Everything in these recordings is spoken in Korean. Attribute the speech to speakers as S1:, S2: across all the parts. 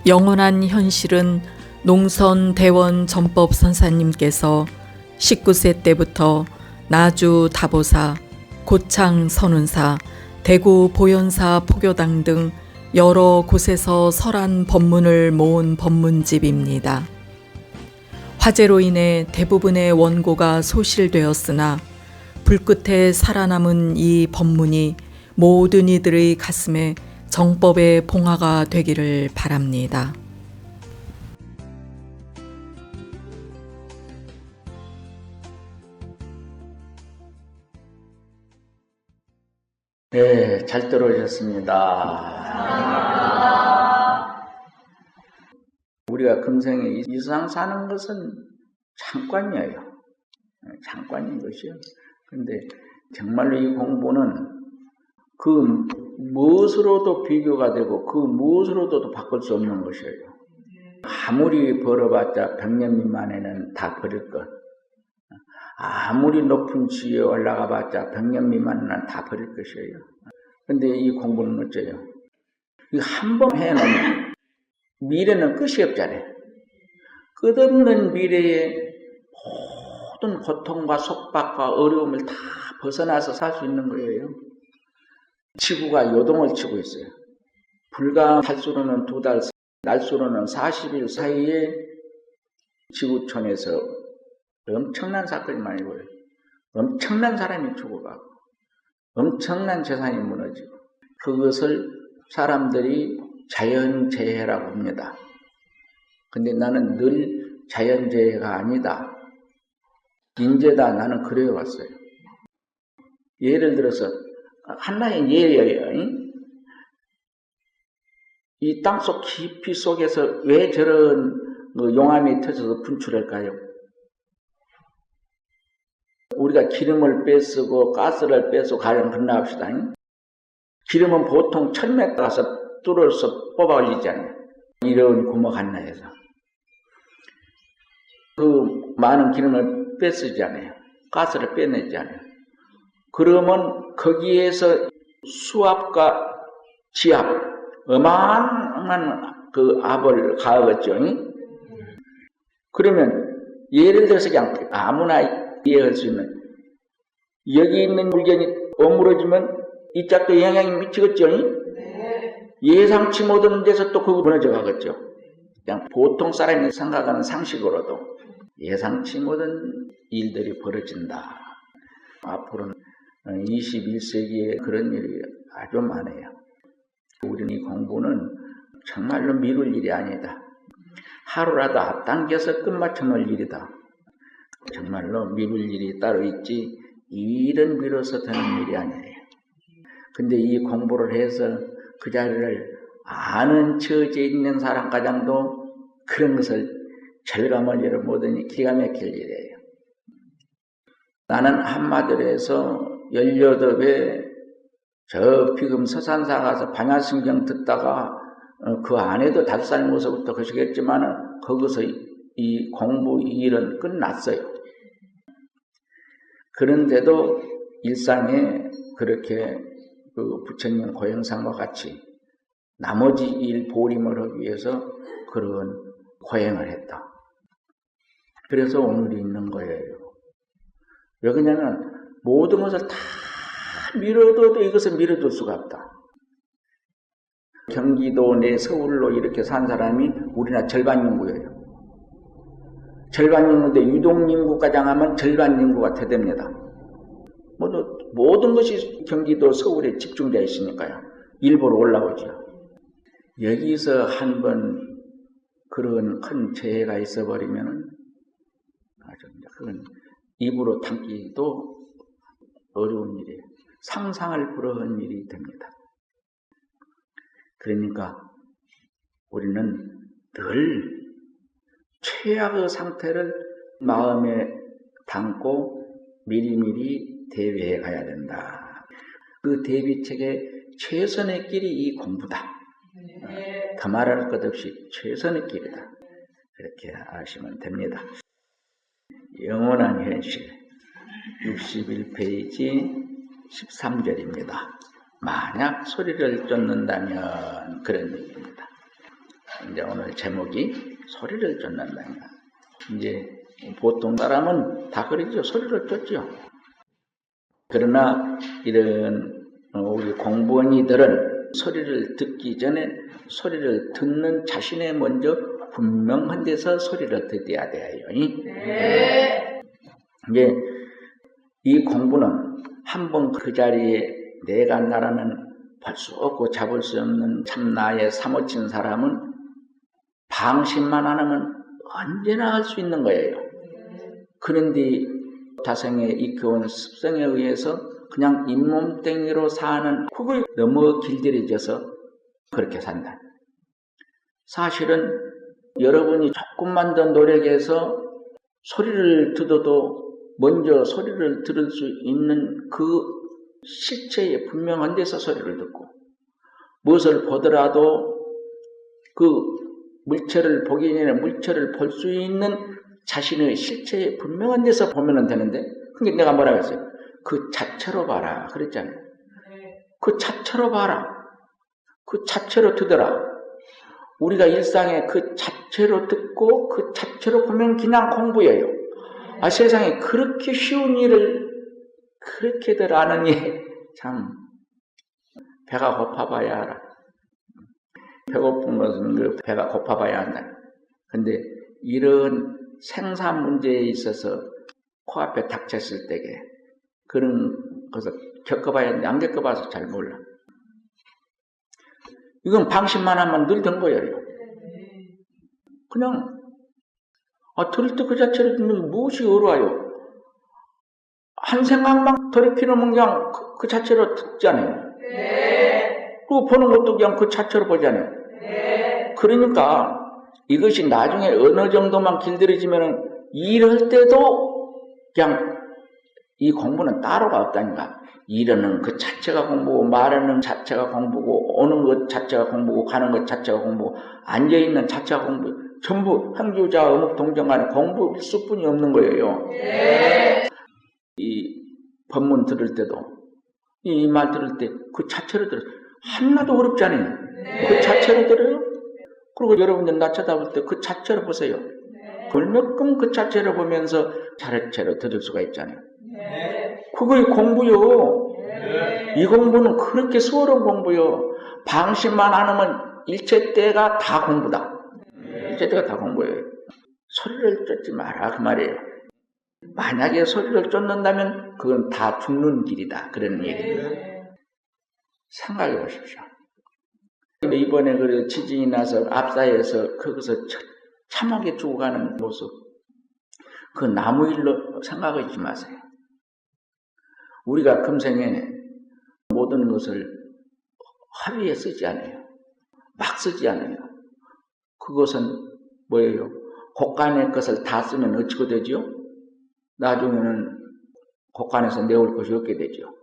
S1: 영원한 현실은 농선 대원 전법 선사님께서 19세 때부터 나주 다보사, 고창 선운사, 대구 보현사 포교당 등 여러 곳에서 설한 법문을 모은 법문집입니다. 화재로 인해 대부분의 원고가 소실되었으나 불끝에 살아남은 이 법문이 모든 이들의 가슴에 정법의 봉화가 되기를 바랍니다.
S2: 네, 잘 들어오셨습니다. 우리가 금생에 이 세상 사는 것은 잠깐이에요. 잠깐인 것이요. 그런데 정말로 이 공부는 그 무엇으로도 비교가 되고 그 무엇으로도 바꿀 수 없는 것이에요. 아무리 벌어봤자 100년 미만에는 다 버릴 것. 아무리 높은 지위에 올라가봤자 100년 미만은 다 버릴 것이에요. 근데 이 공부는 어째요? 이거 한 번 해놓으면 미래는 끝이 없잖아요. 끝없는 미래에 모든 고통과 속박과 어려움을 다 벗어나서 살 수 있는 거예요. 지구가 요동을 치고 있어요. 불과 달수로는 2달, 날수로는 40일 사이에 지구촌에서 엄청난 사건이 많이 벌어요. 엄청난 사람이 죽어가고 엄청난 재산이 무너지고 그것을 사람들이 자연재해라고 합니다. 근데 나는 늘 자연재해가 아니다. 인재다. 나는 그래 왔어요. 예를 들어서 하나의 예예요. 이 땅속 깊이 속에서 왜 저런 용암이 터져서 분출할까요? 우리가 기름을 빼쓰고 가스를 빼서 가령 그러나 합시다. 기름은 보통 1000m 가서 뚫어서 뽑아 올리잖아요. 이런 구멍 하나에서. 그 많은 기름을 빼쓰잖아요. 가스를 빼내잖아요. 그러면 거기에서 수압과 지압, 어마어마한 그 압을 가하겠죠. 그러면 예를 들어서 그냥 아무나 이해할 수 있는 여기 있는 물건이 어무러지면 이 짝도 영향이 미치겠죠. 예상치 못한 데서 또 그거 무너져 가겠죠. 그냥 보통 사람이 생각하는 상식으로도 예상치 못한 일들이 벌어진다. 앞으로는 21세기에 그런 일이 아주 많아요. 우리는 이 공부는 정말로 미룰 일이 아니다. 하루라도 앞당겨서 끝마쳐 놓을 일이다. 정말로 미룰 일이 따로 있지 이 일은 미뤄서 되는 일이 아니에요. 근데 이 공부를 해서 그 자리를 아는 처지에 있는 사람가량도 그런 것을 절감을 잃어 못하니 기가 막힐 일이에요. 나는 한마디로 해서 18에 저 비금 서산사 가서 반야심경 듣다가 그 안에도 5살 모습부터 거시겠지만 거기서 이 공부 이 일은 끝났어요. 그런데도 일상에 그렇게 그 부처님 고행상과 같이 나머지 일 보림을 하기 위해서 그런 고행을 했다. 그래서 오늘이 있는 거예요. 왜 그러냐면 모든 것을 다 미뤄둬도 이것을 미뤄둘 수가 없다. 경기도 내 서울로 이렇게 산 사람이 우리나라 절반 인구예요. 절반 인구인데 유동인구까지 하면 절반 인구가 되됩니다. 모든 것이 경기도 서울에 집중되어 있으니까요. 일부러 올라오죠. 여기서 한번 그런 큰 재해가 있어버리면 그건 입으로 담기도 어려운 일이에요. 상상을 불허한 일이 됩니다. 그러니까 우리는 늘 최악의 상태를 마음에 담고 미리미리 대비해 가야 된다. 그 대비책의 최선의 길이 이 공부다. 더 말할 것 없이 최선의 길이다. 그렇게 아시면 됩니다. 영원한 현실. 61페이지 13절입니다. 만약 소리를 쫓는다면 그런 얘기입니다. 이제 오늘 제목이 소리를 쫓는다면. 이제 보통 사람은 다 그러죠. 소리를 쫓죠. 그러나 이런 우리 공부원이들은 소리를 듣기 전에 소리를 듣는 자신의 먼저 분명한 데서 소리를 듣어야 돼요. 네. 이제 이 공부는 한번 그 자리에 내가 나라는 볼 수 없고 잡을 수 없는 참나에 사무친 사람은 방심만 안 하면 언제나 할 수 있는 거예요. 그런데 자생에 익혀온 습성에 의해서 그냥 잇몸땡이로 사는 그걸 너무 길들여져서 그렇게 산다. 사실은 여러분이 조금만 더 노력해서 소리를 듣어도 먼저 소리를 들을 수 있는 그 실체에 분명한 데서 소리를 듣고, 무엇을 보더라도 그 물체를 보기 전에 물체를 볼 수 있는 자신의 실체에 분명한 데서 보면 되는데, 그게 내가 뭐라고 했어요? 그 자체로 봐라 그랬잖아요. 그 자체로 봐라. 그 자체로 듣더라. 우리가 일상에 그 자체로 듣고 그 자체로 보면 그냥 공부예요. 아, 세상에 그렇게 쉬운 일을 그렇게들 하느니 참 배가 고파봐야 알아. 배고픈 것은 그 배가 고파봐야 한다. 근데 이런 생산 문제에 있어서 코앞에 닥쳤을 때에 그런 것을 겪어봐야 하는데 안 겪어봐서 잘 몰라. 이건 방심만 하면 늘 된 거예요. 그냥 들을 때 그 자체로 듣는 무엇이 어려워요? 한 생각만 돌이키면 그냥 그 자체로 듣잖아요. 네. 그리고 보는 것도 그냥 그 자체로 보잖아요. 네. 그러니까 이것이 나중에 어느 정도만 길들여지면 일할 때도 그냥 이 공부는 따로가 없다니까. 일하는 그 자체가 공부고, 말하는 자체가 공부고, 오는 것 자체가 공부고, 가는 것 자체가 공부고, 앉아있는 자체가 공부. 전부 항주자 어묵 동정간에 공부 일수뿐이 없는 거예요. 네. 이 법문 들을 때도 이 말 들을 때 그 자체로 들어요. 하나도 어렵지 않아요. 네. 그 자체로 들어요. 그리고 여러분들 나 쳐다볼 때 그 자체로 보세요. 네. 얼마큼 그 자체로 보면서 자체로 들을 수가 있잖아요. 네. 그거의 공부요. 네. 이 공부는 그렇게 수월한 공부요. 방심만 안 하면 일체 때가 다 공부다. 일체 때가 다 공부예요. 소리를 쫓지 마라 그 말이에요. 만약에 소리를 쫓는다면 그건 다 죽는 길이다. 그런 얘기입니다. 생각해 보십시오. 이번에 그 지진이 나서 앞사에서 거기서 참하게 죽어가는 모습, 그 나무 일로 생각하지 마세요. 우리가 금생에 모든 것을 합의에 쓰지 않아요. 막 쓰지 않아요. 그것은 뭐예요? 곳간의 것을 다 쓰면 어찌고 되죠? 나중에는 곳간에서 내올 것이 없게 되죠.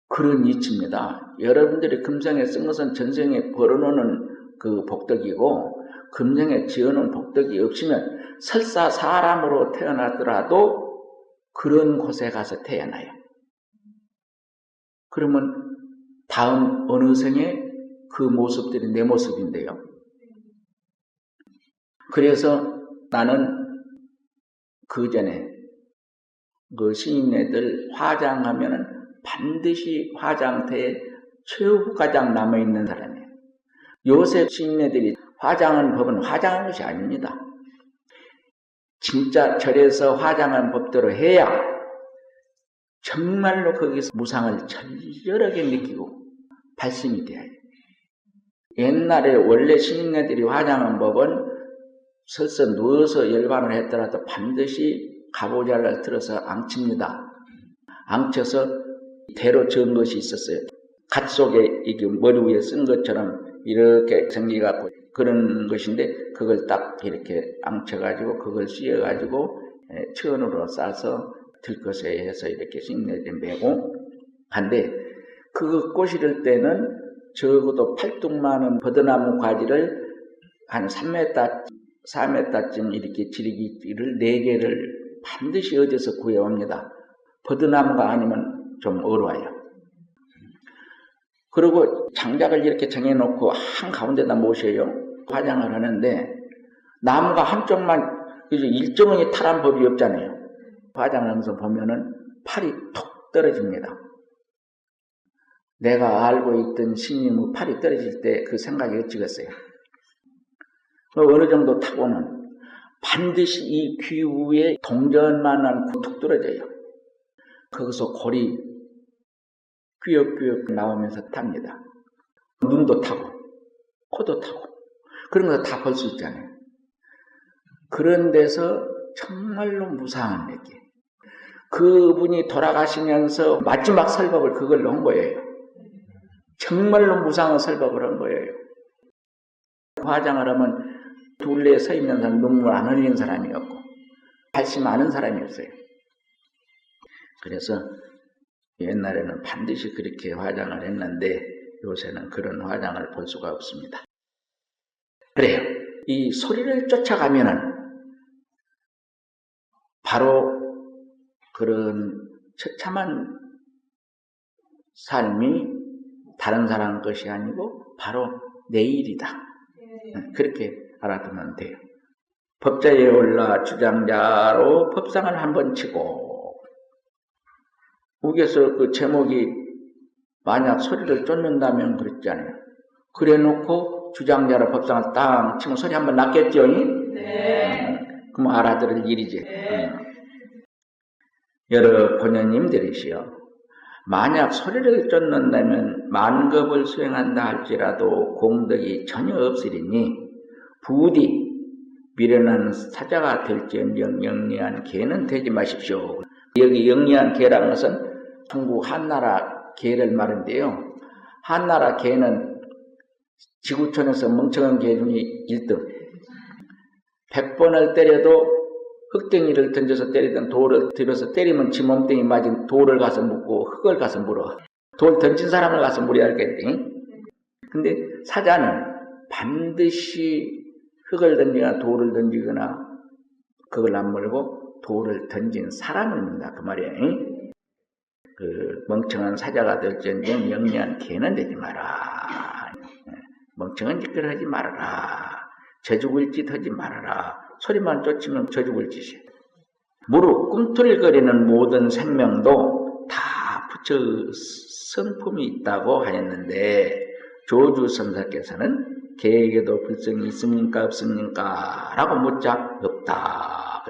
S2: 그런 이치입니다. 여러분들이 금생에 쓴 것은 전생에 벌어놓는 그 복덕이고, 금생에 지어놓은 복덕이 없으면 설사 사람으로 태어나더라도 그런 곳에 가서 태어나요. 그러면 다음 어느 생에 그 모습들이 내 모습인데요. 그래서 나는 그 전에 그 시인네들 화장하면은 반드시 화장터에 최후가장 남아있는 사람이에요. 요새 시인네들이 화장한 법은 화장한 것이 아닙니다. 진짜 절에서 화장한 법대로 해야 정말로 거기서 무상을 절절하게 느끼고 발심이 돼요. 옛날에 원래 시인네들이 화장한 법은 설사 누워서 열반을 했더라도 반드시 가보자를 들어서 앙칩니다. 앙쳐서 대로 적은 것이 있었어요. 갓 속에 이게 머리 위에 쓴 것처럼 이렇게 생기갖고 그런 것인데, 그걸 딱 이렇게 앙쳐가지고 그걸 씌어가지고 천으로 싸서 들것에 해서 이렇게 싱내에 메고 간데, 그 꼬시를 때는 적어도 팔뚝만한 버드나무 가지를 한 3m, 4m쯤 이렇게 지르기를 4개를 반드시 어디서 구해옵니다. 버드나무가 아니면 좀 어려워요. 그리고 장작을 이렇게 정해놓고 한가운데다 모셔요. 화장을 하는데 나무가 한쪽만 일정하게 타란 법이 없잖아요. 화장을 하면서 보면은 팔이 톡 떨어집니다. 내가 알고 있던 스님의 팔이 떨어질 때 그 생각이 어찌겠어요. 어느 정도 타고는 반드시 이 귀 위에 동전만한 툭 떨어져요. 거기서 골이 꾸역꾸역 나오면서 탑니다. 눈도 타고 코도 타고 그런 거 다 볼 수 있잖아요. 그런 데서 정말로 무상한 느낌. 그분이 돌아가시면서 마지막 설법을 그걸로 한 거예요. 정말로 무상한 설법을 한 거예요. 화장을 하면 둘레에 서 있는 사람 눈물 안 흘리는 사람이 없고 관심 많은 사람이 없어요. 그래서 옛날에는 반드시 그렇게 화장을 했는데 요새는 그런 화장을 볼 수가 없습니다. 그래요. 이 소리를 쫓아가면은 바로 그런 처참한 삶이 다른 사람 것이 아니고 바로 내일이다. 그렇게 알아두면 돼요. 법자에 올라 주장자로 법상을 한번 치고 우겨서 그 제목이 만약 소리를 쫓는다면 그랬잖아요. 그래 놓고 주장자로 법상을 딱 치면 소리 한번 났겠죠? 네. 그럼 알아들을 일이지. 네. 여러 본연님들이시여 만약 소리를 쫓는다면 만급을 수행한다 할지라도 공덕이 전혀 없으리니 부디 미련한 사자가 될지언정 영리한 개는 되지 마십시오. 여기 영리한 개라는 것은 중국 한나라 개를 말인데요. 한나라 개는 지구촌에서 멍청한 개 중에 1등. 100번을 때려도 흙덩이를 던져서 때리던 돌을 들어서 때리면 지 몸뚱이 맞은 돌을 가서 묻고 흙을 가서 물어. 돌 던진 사람을 가서 물어야 할겠지. 근데 사자는 반드시 흙을 던지거나 돌을 던지거나 그걸 안 물고 돌을 던진 사람을 묻는다 그 말이에요. 그 멍청한 사자가 될지언정 영리한 개는 되지 마라. 멍청한 짓을 하지 말아라. 저 죽을 짓 하지 말아라. 소리만 쫓으면 저 죽을 짓이에요. 무릇 꿈틀거리는 모든 생명도 다 부처 성품이 있다고 하였는데 조주선사께서는 개에게도 불성이 있습니까 없습니까? 라고 묻자 없다.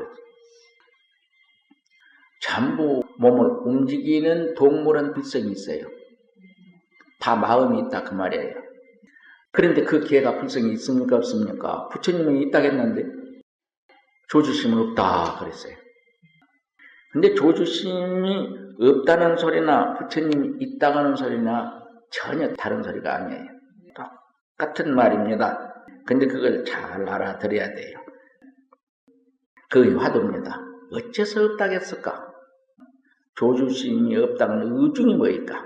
S2: 전부 몸을 움직이는 동물은 불성이 있어요. 다 마음이 있다 그 말이에요. 그런데 그 개가 불성이 있습니까 없습니까? 부처님은 있다고 했는데 조주심은 없다 그랬어요. 근데 조주심이 없다는 소리나 부처님이 있다고 하는 소리나 전혀 다른 소리가 아니에요. 똑같은 말입니다. 근데 그걸 잘 알아들어야 돼요. 그게 화두입니다. 어째서 없다고 했을까? 조주심이 없다는 의중이 뭐일까?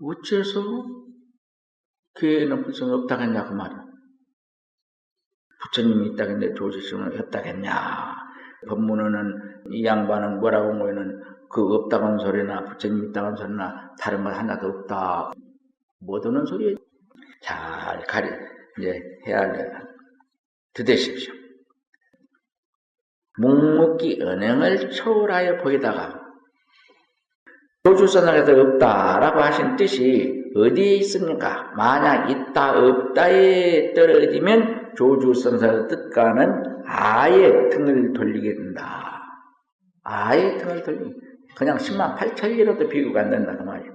S2: 어째서 교회에는 불성이 없다고 했냐 그 말이야. 부처님이 있다고 했는데 조주심은 없다고 했냐. 법문은 이 양반은 뭐라고 한 거에는 그 없다고 하는 소리나 부처님 있다고 하는 소리나 다른 말 하나도 없다. 못 오는 소리에 잘 이제 헤아려 드대십시오. 묵묵히 언행을 초월하여 보이다가 조주선상에서 없다라고 하신 뜻이 어디에 있습니까? 만약 있다 없다에 떨어지면 조주선상의 뜻과는 아예 등을 돌리게 된다. 아예 등을 돌리게 그냥 10만 8천리로도 비교가 안 된다 그 말이에요.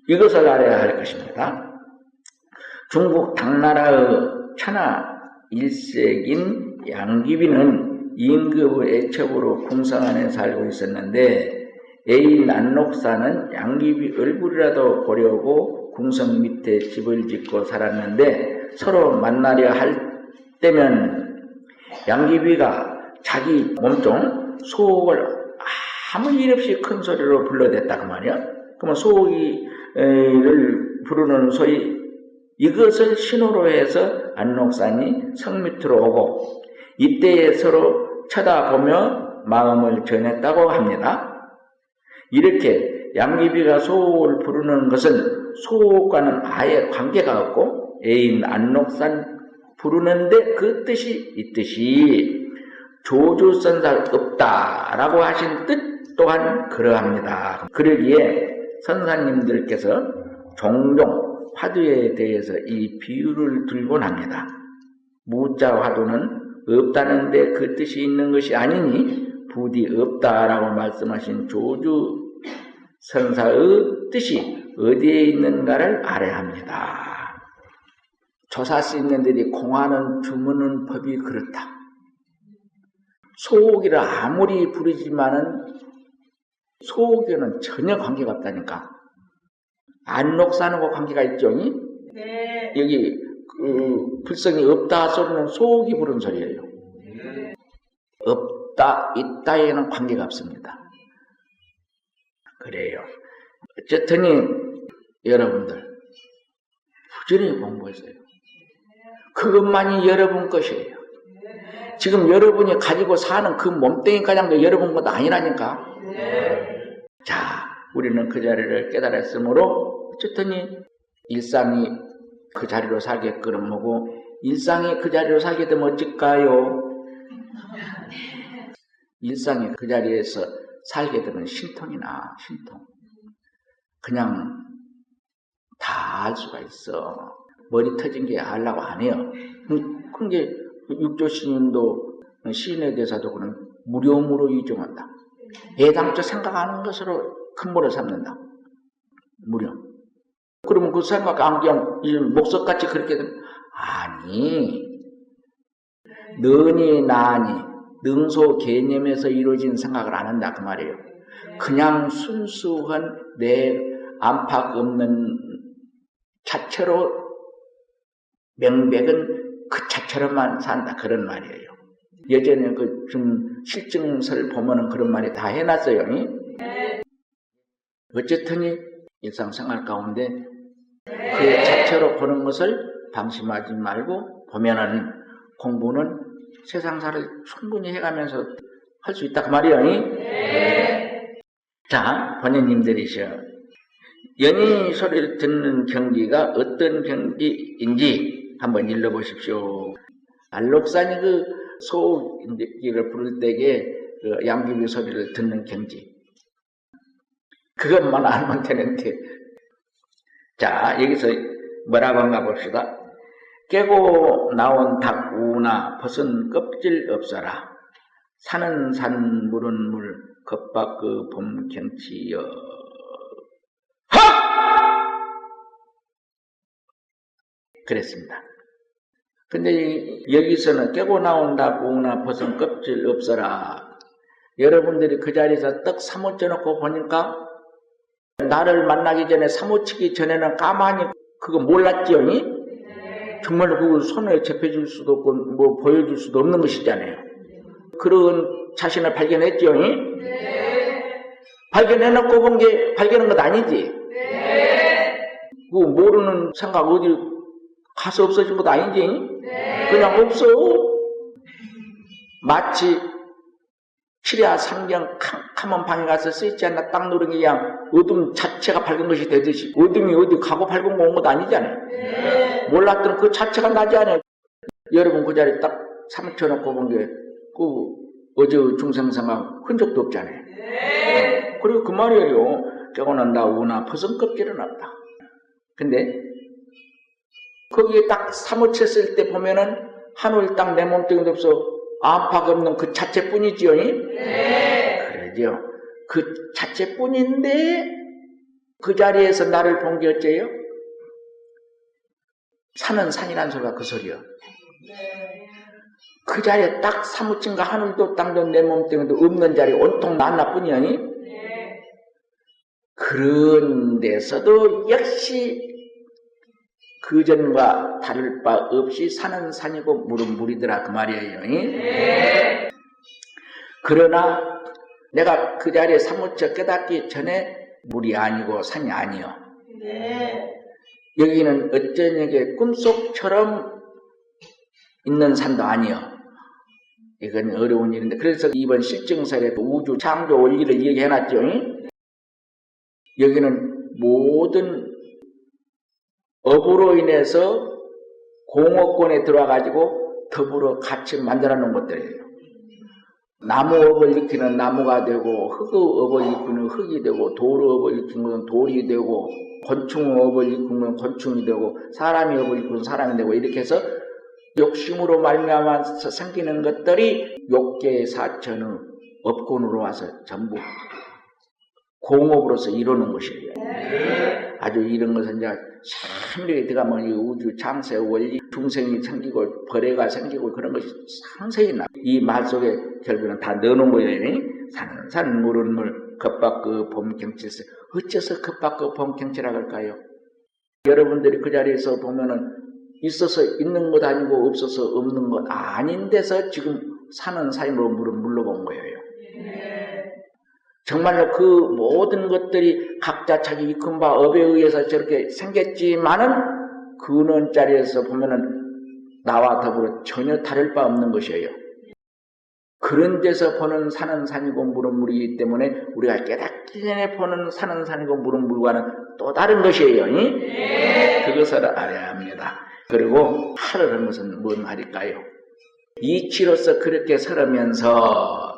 S2: 이것을 알아야 할 것입니다. 중국 당나라의 천하 일색인 양귀비는 임금의 애첩으로 궁성 안에 살고 있었는데 애인 안록사는 양귀비 얼굴이라도 보려고 궁성 밑에 집을 짓고 살았는데 서로 만나려 할 때면 양귀비가 자기 몸종 소옥을 아무 일 없이 큰 소리로 불러댔다 그 말이야. 그러면 소옥이를 부르는 소리 이것을 신호로 해서 안록산이 성 밑으로 오고 이때에 서로 쳐다보며 마음을 전했다고 합니다. 이렇게 양귀비가 소옥을 부르는 것은 소옥과는 아예 관계가 없고 애인 안록산 부르는데 그 뜻이 있듯이 조주선사 없다라고 하신 뜻 또한 그러합니다. 그러기에 선사님들께서 종종 화두에 대해서 이 비유를 들곤 합니다. 무자 화두는 없다는데 그 뜻이 있는 것이 아니니 부디 없다라고 말씀하신 조주 선사의 뜻이 어디에 있는가를 알아야 합니다. 조사스님들이 공하는 주무는 법이 그렇다. 소옥이라 아무리 부르지만은 소옥에는 전혀 관계가 없다니까. 안록산하고 관계가 있죠? 네. 여기 불성이 없다 소리는 소옥이 부른 소리예요. 네. 없다, 있다에는 관계가 없습니다. 그래요. 어쨌든 여러분들 부지런히 공부했어요. 그것만이 여러분 것이에요. 지금 여러분이 가지고 사는 그 몸뚱이가량도 여러분 것 아니라니까. 자, 우리는 그 자리를 깨달았으므로 어쨌든 일상이 그 자리로 살게끔 하고 일상이 그 자리로 살게 되면 어쩔까요? 일상이 그 자리에서 살게 되면 신통이나 신통. 그냥 다 알 수가 있어. 머리 터진 게 알라고 안 해요. 그런 게 육조 스님도 시인의 대사도 그런 무료무로 이종한다. 애당초 생각하는 것으로 근본을 삼는다. 무료. 그러면 그 생각 안경 목석같이 그렇게 되면 아니 너니 나니 능소 개념에서 이루어진 생각을 안 한다 그 말이에요. 그냥 순수한 내 안팎 없는 자체로 명백은 그 자체로만 산다 그런 말이에요. 예전에 그 좀 실증서를 보면은 그런 말이 다 해놨어요. 어쨌든 일상생활 가운데 그 자체로 보는 것을 방심하지 말고 보면은 공부는 세상사를 충분히 해가면서 할 수 있다 그 말이에요. 자, 본인님들이셔. 연희 소리를 듣는 경기가 어떤 경기인지 한번 읽어보십시오. 안록산이 그 소옥을 부를 때에 그 양귀비 소리를 듣는 경지. 그것만 알면 되는데. 자, 여기서 뭐라고 한가 봅시다. 깨고 나온 닭 우나 벗은 껍질 없어라. 사는 산 물은 물 겉박 그 봄 경치여. 그랬습니다. 근데 여기서는 깨고 나온다고 우나 벗은 껍질 없어라. 여러분들이 그 자리에서 떡 사무쳐 놓고 보니까 나를 만나기 전에 사무치기 전에는 가만히 그거 몰랐지요? 정말로 그걸 손에 접해줄 수도 없고 뭐 보여줄 수도 없는 것이잖아요. 그런 자신을 발견했지요? 발견해놓고 본 게 발견한 것 아니지? 그 모르는 생각 어디 가서 없어진 것도 아니지? 그냥 없어. 마치 칠야 상경 캄캄한 방에 가서 쓰있지 않나 딱 누른 게 그냥 어둠 자체가 밝은 것이 되듯이 어둠이 어디 가고 밝은 거 온 것도 아니잖아요. 몰랐던 그 자체가 나지 않아요. 여러분 그 자리에 딱 삼쳐놓고 본 게 그 어제 중생생각 흔적도 없잖아요. 그리고 그 말이에요. 깨고 난다 우나 벗은 껍질은 없다. 근데 거기에 딱 사무쳤을 때 보면은 하늘 땅 내 몸뚱이도 없어 안팎 없는 그 자체뿐이지요. 그러죠. 그 자체뿐인데 그 자리에서 나를 본 게 어째요? 산은 산이란 소리가 그 소리요. 그 자리에 딱 사무친 거 하늘도 땅도 내 몸뚱이도 없는 자리 온통 나뿐이요. 그런 데서도 역시 그전과 다를 바 없이 산은 산이고 물은 물이더라 그 말이에요. 그러나 내가 그 자리에 사무쳐 깨닫기 전에 물이 아니고 산이 아니요. 여기는 어쩐에게 꿈속처럼 있는 산도 아니요. 이건 어려운 일인데, 그래서 이번 실증설에 우주 창조 원리를 얘기해놨죠. 여기는 모든 업으로 인해서 공업권에 들어와가지고 더불어 같이 만들어 놓은 것들이에요. 나무업을 일으키는 나무가 되고, 흙업을 일으키는 흙이 되고, 돌업을 일으키는 돌이 되고, 곤충업을 일으키는 곤충이 되고, 사람이 업을 일으키는 사람이 되고, 이렇게 해서 욕심으로 말미암아서 생기는 것들이 욕계의 사천의 업권으로 와서 전부 공업으로서 이루는 것이에요. 아주 이런 것은 이제 참되게 들어가면 이 우주 창세 원리, 중생이 생기고 벌애가 생기고 그런 것이 상세히 나. 이 말 속에 결국은 다 넣어놓은 거예요. 산은 산, 물은 물, 겉바그 봄경칠세. 어째서 겉바그 봄경치라고 할까요? 여러분들이 그 자리에서 보면은 있어서 있는 것 아니고 없어서 없는 것 아닌 데서 지금 사는 사이로 물은 물러본 거예요. 정말로 그 모든 것들이 각자 자기 일큰 바 업에 의해서 저렇게 생겼지만은 근원 자리에서 보면은 나와 더불어 전혀 다를 바 없는 것이에요. 그런 데서 보는 산은 산이고 물은 물이기 때문에 우리가 깨닫기 전에 보는 산은 산이고 물은 물과는 또 다른 것이에요. 그것을 알아야 합니다. 그리고 하라는 것은 뭔 말일까요? 이치로서 그렇게 설으면서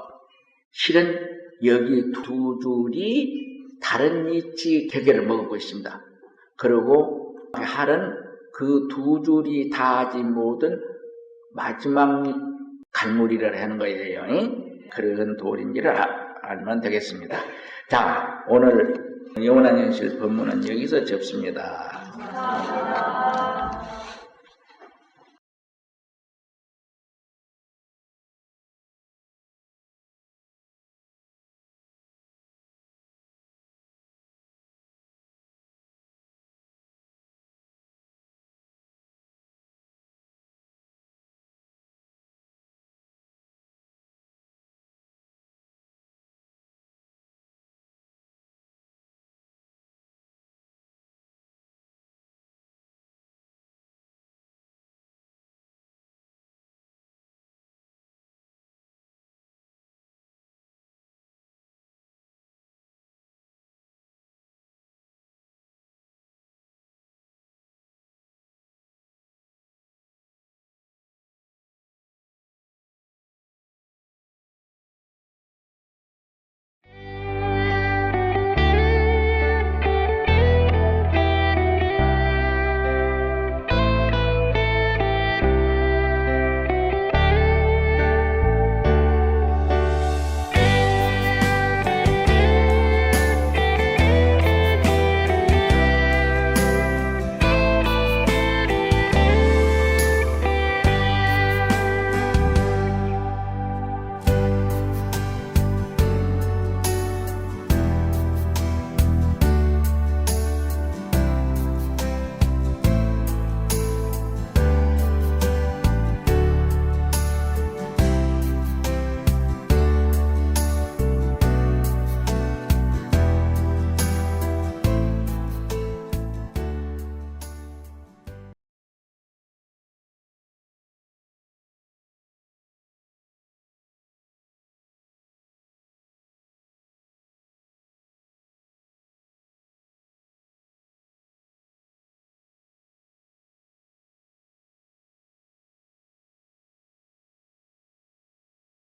S2: 실은 여기 두 줄이 다른 이치 개개를 먹고 있습니다. 그리고 할은 그 두 줄이 다하지 못한 마지막 갈무리를 하는 거예요. 그런 돌인지를 알면 되겠습니다. 자, 오늘 영원한 현실 법문은 여기서 접습니다.